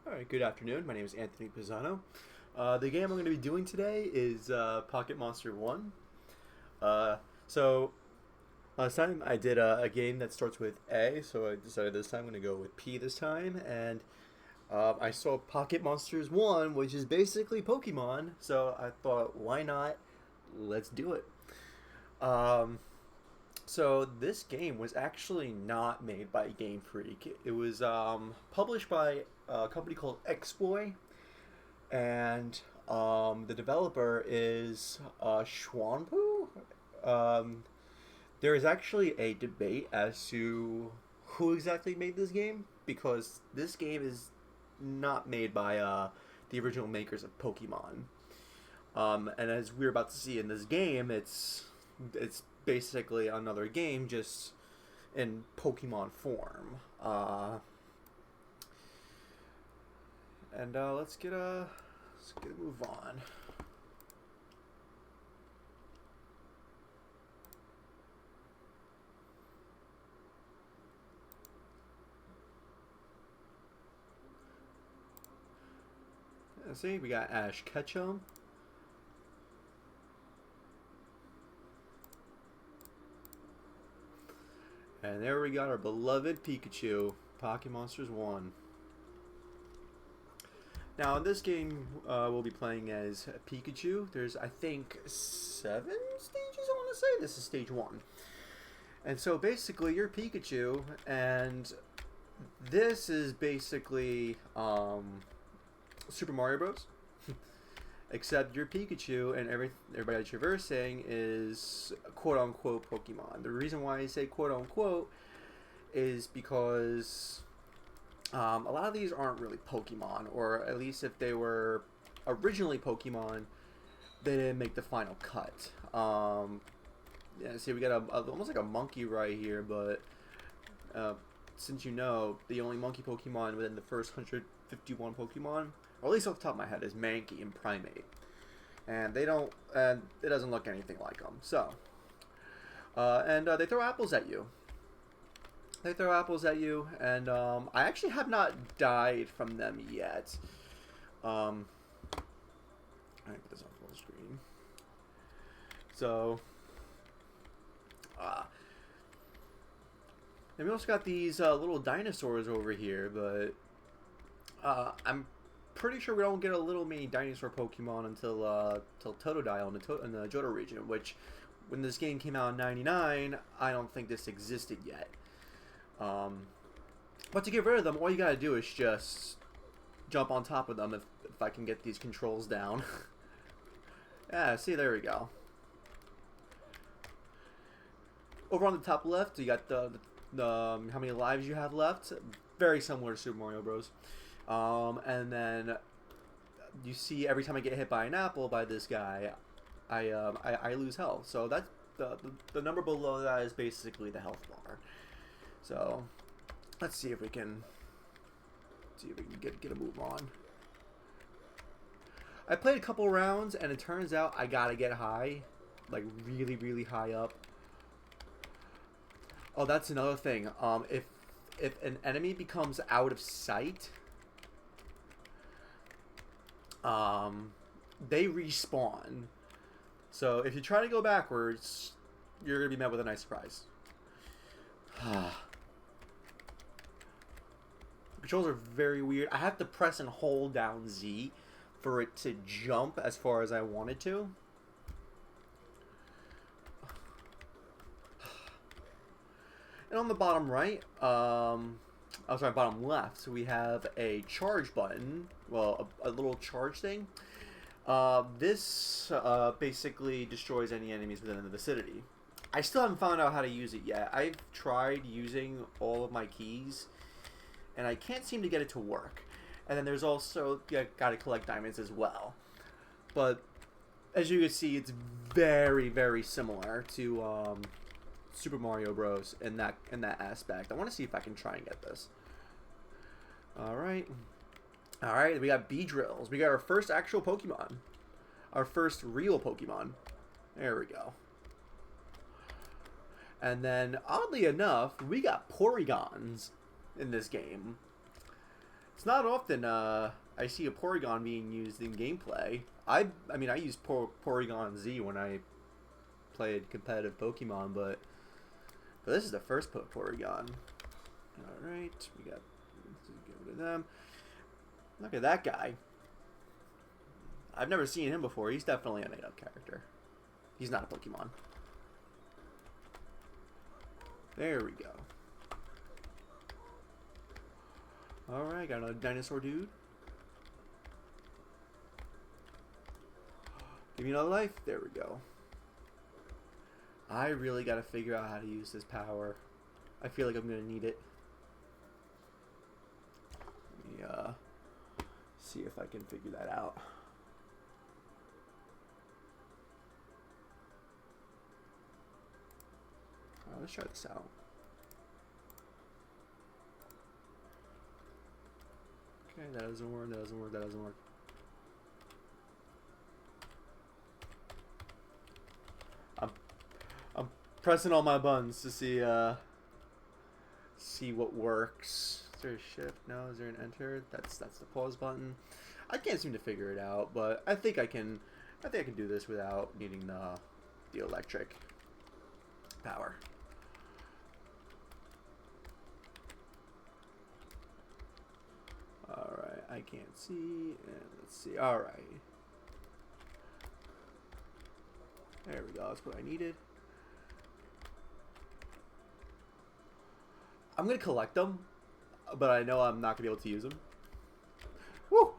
Alright, good afternoon. My name is Anthony Pisano. The game I'm going to be doing today is Pocket Monster 1. Uh, so, last time I did a game that starts with A, so I decided this time I'm going to go with P this time. And I saw Pocket Monsters 1, which is basically Pokemon, so I thought, why not? Let's do it. Um, so, this game was actually not made by Game Freak. It was published by a company called X-Boy, and the developer is Schwanpu. Um, there is actually a debate as to who exactly made this game because this game is not made by the original makers of Pokemon. And as we're about to see in this game, it's basically another game just in Pokemon form. And let's get a move on. Let's see, we got Ash Ketchum. And there we got our beloved Pikachu, Pocket Monsters 1. Now, in this game, we'll be playing as Pikachu. There's, I think, 7 stages, I want to say. This is stage 1. And so, basically, you're Pikachu, and this is basically Super Mario Bros. Except you're Pikachu, and everybody that you're traversing is quote-unquote Pokemon. The reason why I say quote-unquote is because a lot of these aren't really Pokemon, or at least if they were originally Pokemon, they didn't make the final cut. Yeah, see, we got almost like a monkey right here, but since you know, the only monkey Pokemon within the first 151 Pokemon, or at least off the top of my head, is Mankey and Primate, and they don't, and it doesn't look anything like them. So, they throw apples at you. They throw apples at you, and I actually have not died from them yet. I put this on full screen. So, and we also got these little dinosaurs over here, but I'm pretty sure we don't get a little mini dinosaur Pokemon until Totodile in the Johto region, which, when this game came out in '99, I don't think this existed yet. But to get rid of them, all you gotta do is just jump on top of them if I can get these controls down. Yeah, see, there we go. Over on the top left, you got the how many lives you have left. Very similar to Super Mario Bros. And then you see every time I get hit by an apple by this guy, I lose health. So that's the number below that is basically the health bar. So let's see if we can get a move on. I played a couple rounds, and it turns out I gotta get high, like really high up. Oh, that's another thing. If an enemy becomes out of sight, they respawn. So if you try to go backwards, you're gonna be met with a nice surprise. The controls are very weird. I have to press and hold down Z for it to jump as far as I wanted to. And on the bottom right, bottom left, so we have a charge button. Well, a little charge thing. This basically destroys any enemies within the vicinity. I still haven't found out how to use it yet. I've tried using all of my keys, and I can't seem to get it to work. And then there's also, you gotta collect diamonds as well. But as you can see, it's very similar to Super Mario Bros. in that aspect. I want to see if I can try and get this. All right, we got Beedrills. We got our first actual Pokemon, our first real Pokemon. There we go. And then, oddly enough, we got Porygons in this game. It's not often I see a Porygon being used in gameplay. I mean, I used Porygon Z when I played competitive Pokemon, but this is the first Porygon. Alright, we got, let's go to them. Look at that guy. I've never seen him before. He's definitely a made-up character. He's not a Pokemon. There we go. Alright, got another dinosaur dude. Give me another life. There we go. I really gotta figure out how to use this power. I feel like I'm gonna need it. Let me see if I can figure that out. Let's try this out. Okay, that doesn't work, that doesn't work, that doesn't work. I'm pressing all my buttons to see what works. Is there a shift? No. Is there an enter? That's the pause button. I can't seem to figure it out, but I think I can do this without needing the electric power. Alright, I can't see, and let's see. Alright. There we go, that's what I needed. I'm gonna collect them, but I know I'm not gonna be able to use them. Woo!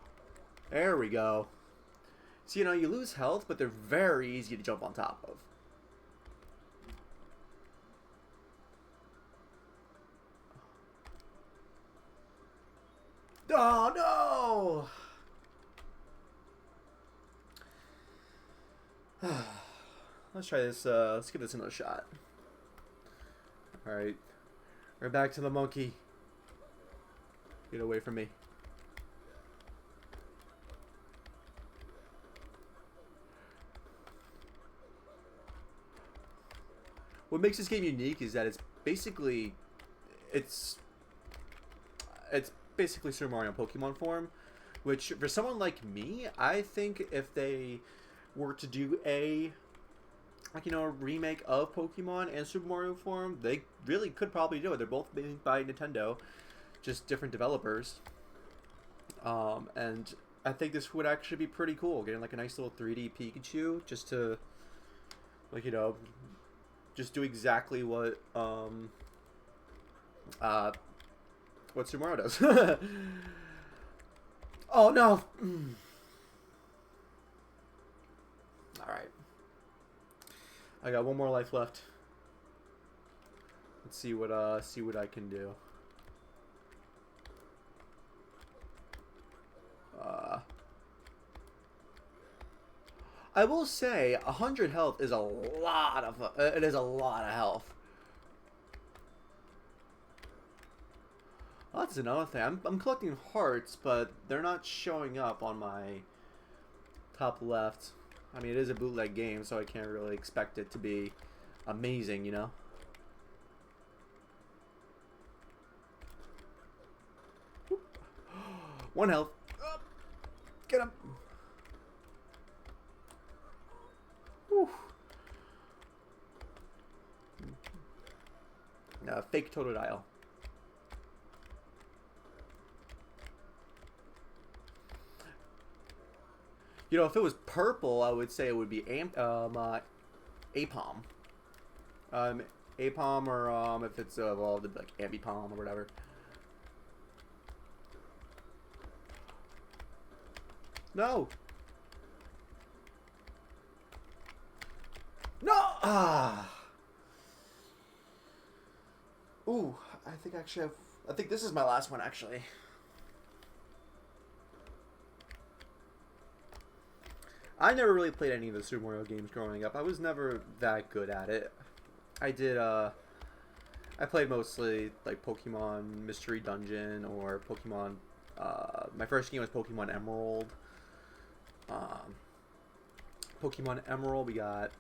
There we go. So, you know, you lose health, but they're very easy to jump on top of. Oh, no! Let's try this. Let's give this another shot. Alright. We're back to the monkey. Get away from me. What makes this game unique is that it's basically basically Super Mario in Pokemon form, which for someone like me, I think if they were to do a remake of Pokemon and Super Mario form, they really could probably do it. They're both made by Nintendo, just different developers. And I think this would actually be pretty cool, getting like a nice little 3D Pikachu, just to, like, you know, just do exactly what Super Mario does. Oh no! Alright. I got one more life left. Let's see what I can do. I will say 100 health is a lot of health. Well, that's another thing. I'm collecting hearts, but they're not showing up on my top left. I mean, it is a bootleg game, so I can't really expect it to be amazing, you know? One health. Oh, get him. Fake Totodile. You know, if it was purple, I would say it would be Apom. Apom, or if it's well, like Ambipom or whatever. No. No. Ah. Ooh, I think this is my last one actually. I never really played any of the Super Mario games growing up. I was never that good at it. I played mostly like Pokemon Mystery Dungeon or Pokemon. My first game was Pokemon Emerald. Pokemon Emerald, we got.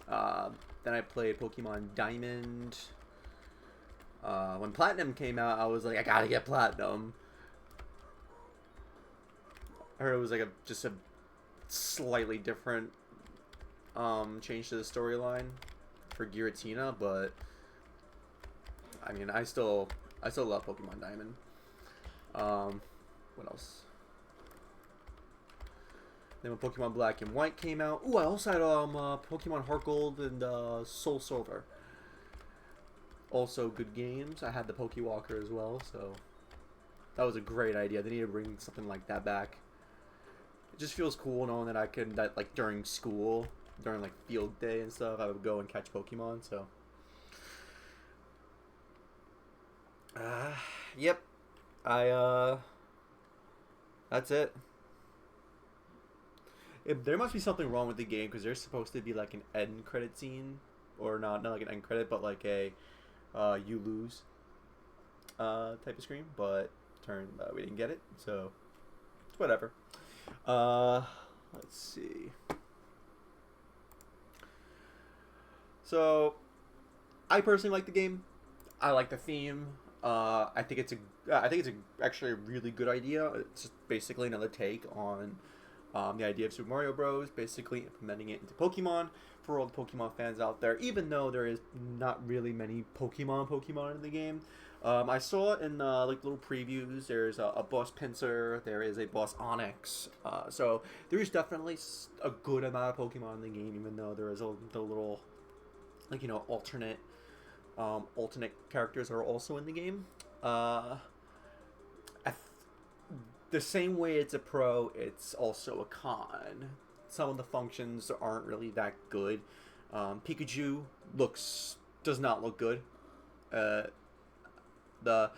Then I played Pokemon Diamond. When Platinum came out, I was like, I gotta get Platinum. I heard it was like just a slightly different change to the storyline for Giratina, but I mean, I still love Pokemon Diamond. What else? Then when Pokemon Black and White came out, ooh, I also had Pokemon Heart Gold and Soul Silver. Also good games. I had the Pokewalker as well, so that was a great idea. They need to bring something like that back. It just feels cool knowing that I can, that like during school, during like field day and stuff, I would go and catch Pokemon. So, yep, that's it. There must be something wrong with the game because there's supposed to be like an end credit scene, or not like an end credit, but like a you lose type of screen. But we didn't get it, so it's whatever. Let's see. So, I personally like the game. I like the theme. I think it's actually a really good idea. It's just basically another take on the idea of Super Mario Bros. Basically implementing it into Pokemon for all the Pokemon fans out there. Even though there is not really many Pokemon in the game, I saw in like little previews. There's a boss Pinsir. There is a boss Onyx. So there is definitely a good amount of Pokemon in the game, even though there is the little, like, you know, alternate characters are also in the game. The same way it's a pro, it's also a con. Some of the functions aren't really that good. Pikachu does not look good. The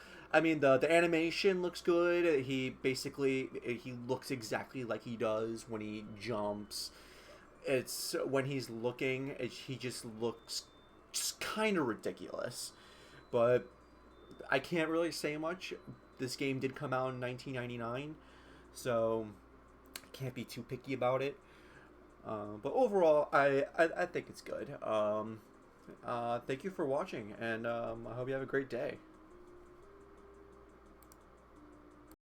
animation looks good. He looks exactly like he does when he jumps. It's when he's looking, he just looks just kind of ridiculous. But I can't really say much. This game did come out in 1999, so I can't be too picky about it. But overall, I think it's good. Thank you for watching, and I hope you have a great day.